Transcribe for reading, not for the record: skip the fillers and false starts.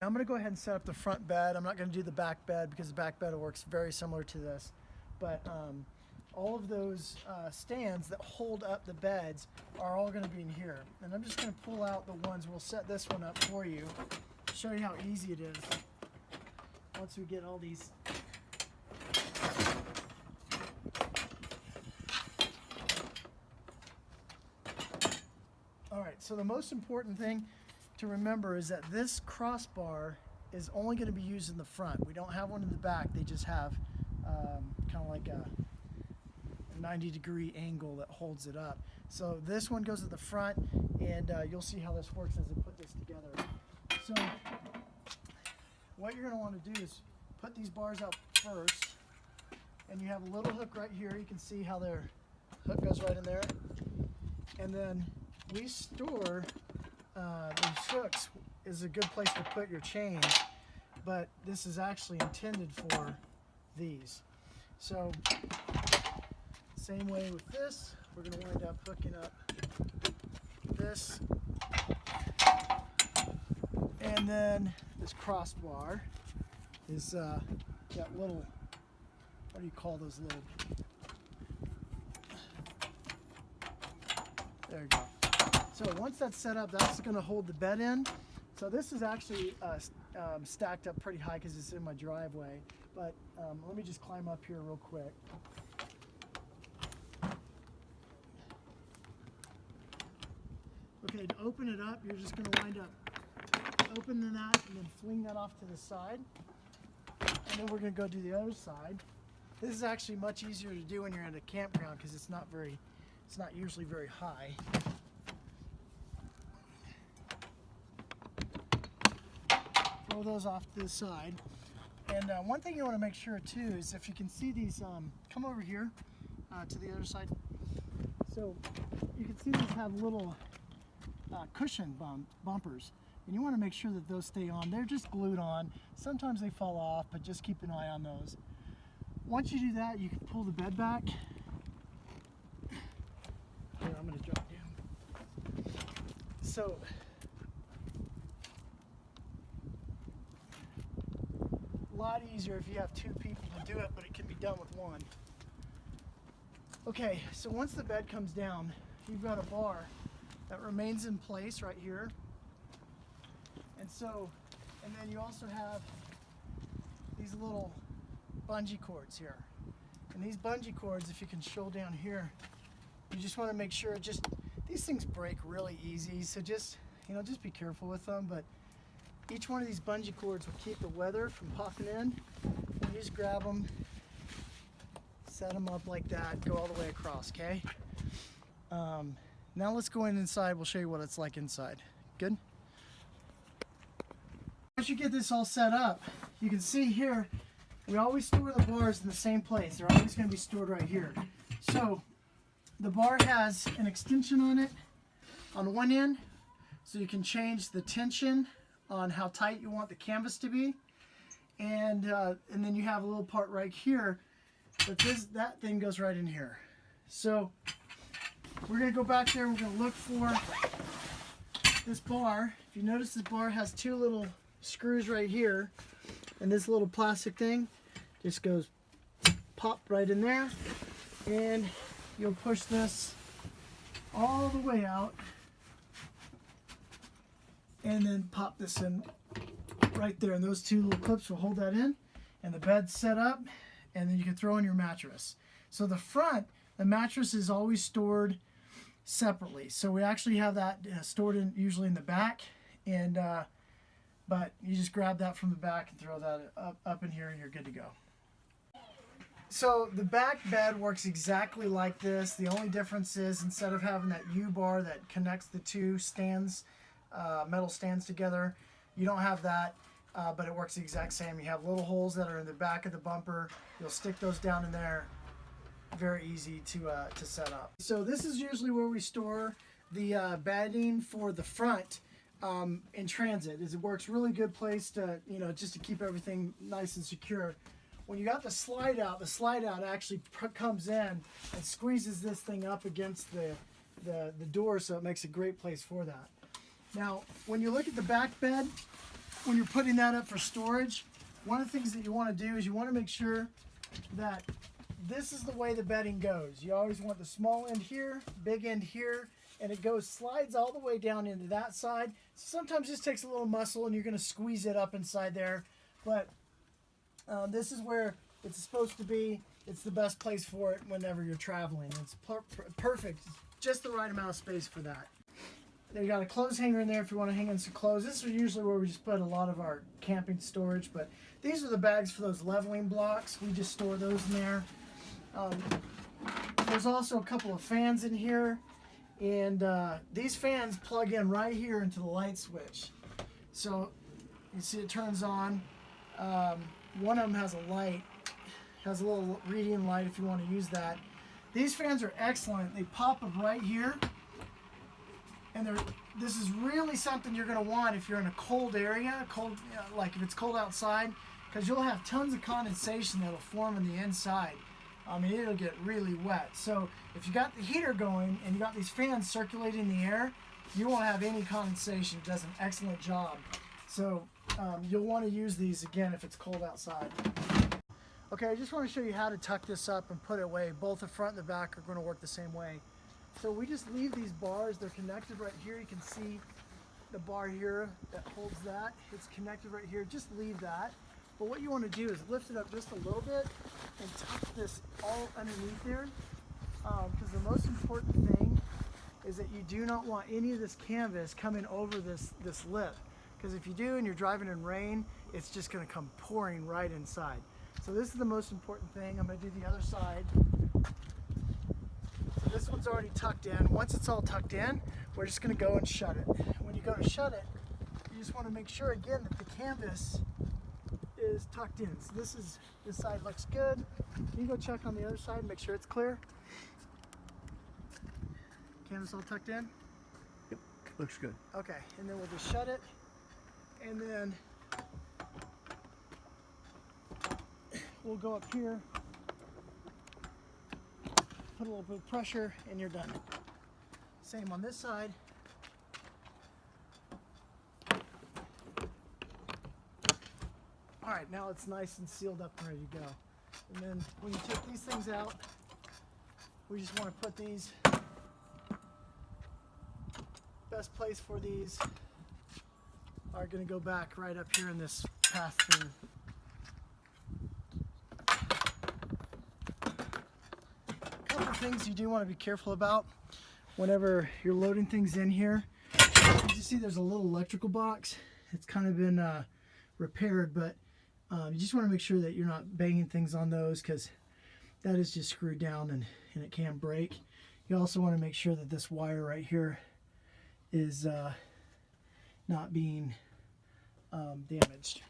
I'm going to go ahead and set up the front bed. I'm not going to do the back bed because the back bed works very similar to this. But all of those stands that hold up the beds are all going to be in here. And I'm just going to pull out the ones. We'll set this one up for you, show you how easy it is once we get all these. All right, so the most important thing to remember is that this crossbar is only going to be used in the front. We don't have one in the back. They just have kind of like a 90-degree angle that holds it up. So this one goes at the front, and you'll see how this works as I put this together. So what you're going to want to do is put these bars out first, and you have a little hook right here. You can see how their hook goes right in there. And then we store these hooks is a good place to put your chains, but this is actually intended for these. So same way with this, we're going to wind up hooking up this, and then this crossbar is got little, what do you call those little, there you go. So once that's set up, that's going to hold the bed in. So this is actually stacked up pretty high because it's in my driveway. But let me just climb up here real quick. Okay, to open it up, you're just going to wind up opening that and then fling that off to the side. And then we're going to go do the other side. This is actually much easier to do when you're at a campground because it's not usually very high. Throw those off to the side. And one thing you want to make sure too is if you can see these, come over here to the other side. So you can see these have little cushion bumpers. And you want to make sure that those stay on. They're just glued on. Sometimes they fall off, but just keep an eye on those. Once you do that, you can pull the bed back. Here, I'm going to drop down. So a lot easier if you have two people to do it, but it can be done with one. Okay, so once the bed comes down, you've got a bar that remains in place right here. And then you also have these little bungee cords here. And these bungee cords, if you can show down here, you just want to make sure, these things break really easy, so just be careful with them. But each one of these bungee cords will keep the weather from popping in. You just grab them, set them up like that, go all the way across, okay? Now let's go inside, we'll show you what it's like inside. Good? Once you get this all set up, you can see here, we always store the bars in the same place. They're always going to be stored right here. So the bar has an extension on it on one end, so you can change the tension on how tight you want the canvas to be, and then you have a little part right here, but that thing goes right in here. So we're going to go back there. We're going to look for this bar. If you notice, this bar has two little screws right here, and this little plastic thing just goes pop right in there, and you'll push this all the way out and then pop this in right there, and those two little clips will hold that in, and the bed's set up, and then you can throw in your mattress. So the front, the mattress is always stored separately, so we actually have that stored usually in the back, and but you just grab that from the back and throw that up in here, and you're good to go. So the back bed works exactly like this. The only difference is instead of having that U-bar that connects the two stands, metal stands together, you don't have that, but it works the exact same. You have little holes that are in the back of the bumper. You'll stick those down in there. Very easy to set up. So this is usually where we store the bedding for the front in transit. It works really good place to, just to keep everything nice and secure. When you got the slide out actually comes in and squeezes this thing up against the door, so it makes a great place for that. Now, when you look at the back bed, when you're putting that up for storage, one of the things that you want to do is you want to make sure that this is the way the bedding goes. You always want the small end here, big end here, and it slides all the way down into that side. Sometimes this takes a little muscle and you're going to squeeze it up inside there, but this is where it's supposed to be. It's the best place for it whenever you're traveling. It's perfect, just the right amount of space for that. You got a clothes hanger in there if you want to hang in some clothes. This is usually where we just put a lot of our camping storage, but these are the bags for those leveling blocks. We just store those in there. There's also a couple of fans in here, and these fans plug in right here into the light switch. So you see it turns on. One of them has a light, has a little reading light if you want to use that. These fans are excellent. They pop up right here. And this is really something you're going to want if you're in a cold area, like if it's cold outside, because you'll have tons of condensation that'll form on the inside. I mean, it'll get really wet. So if you got the heater going and you got these fans circulating the air, you won't have any condensation. It does an excellent job. So you'll want to use these again if it's cold outside. Okay, I just want to show you how to tuck this up and put it away. Both the front and the back are going to work the same way. So we just leave these bars. They're connected right here. You can see the bar here that holds that. It's connected right here. Just leave that. But what you want to do is lift it up just a little bit and tuck this all underneath there. Because the most important thing is that you do not want any of this canvas coming over this lip. Because if you do and you're driving in rain, it's just going to come pouring right inside. So this is the most important thing. I'm going to do the other side. This one's already tucked in. Once it's all tucked in, we're just going to go and shut it. When you go to shut it, you just want to make sure again that the canvas is tucked in. So this side looks good. You can go check on the other side and make sure it's clear. Canvas all tucked in? Yep, looks good. Okay, and then we'll just shut it, and then we'll go up here, put a little bit of pressure, and you're done. Same on this side. All right, now it's nice and sealed up and ready to go. And then when you take these things out, we just want to put these, best place for these are going to go back right up here in this path through. Things you do want to be careful about whenever you're loading things in here. You see there's a little electrical box. It's kind of been repaired, but you just want to make sure that you're not banging things on those, because that is just screwed down and it can break. You also want to make sure that this wire right here is not being damaged.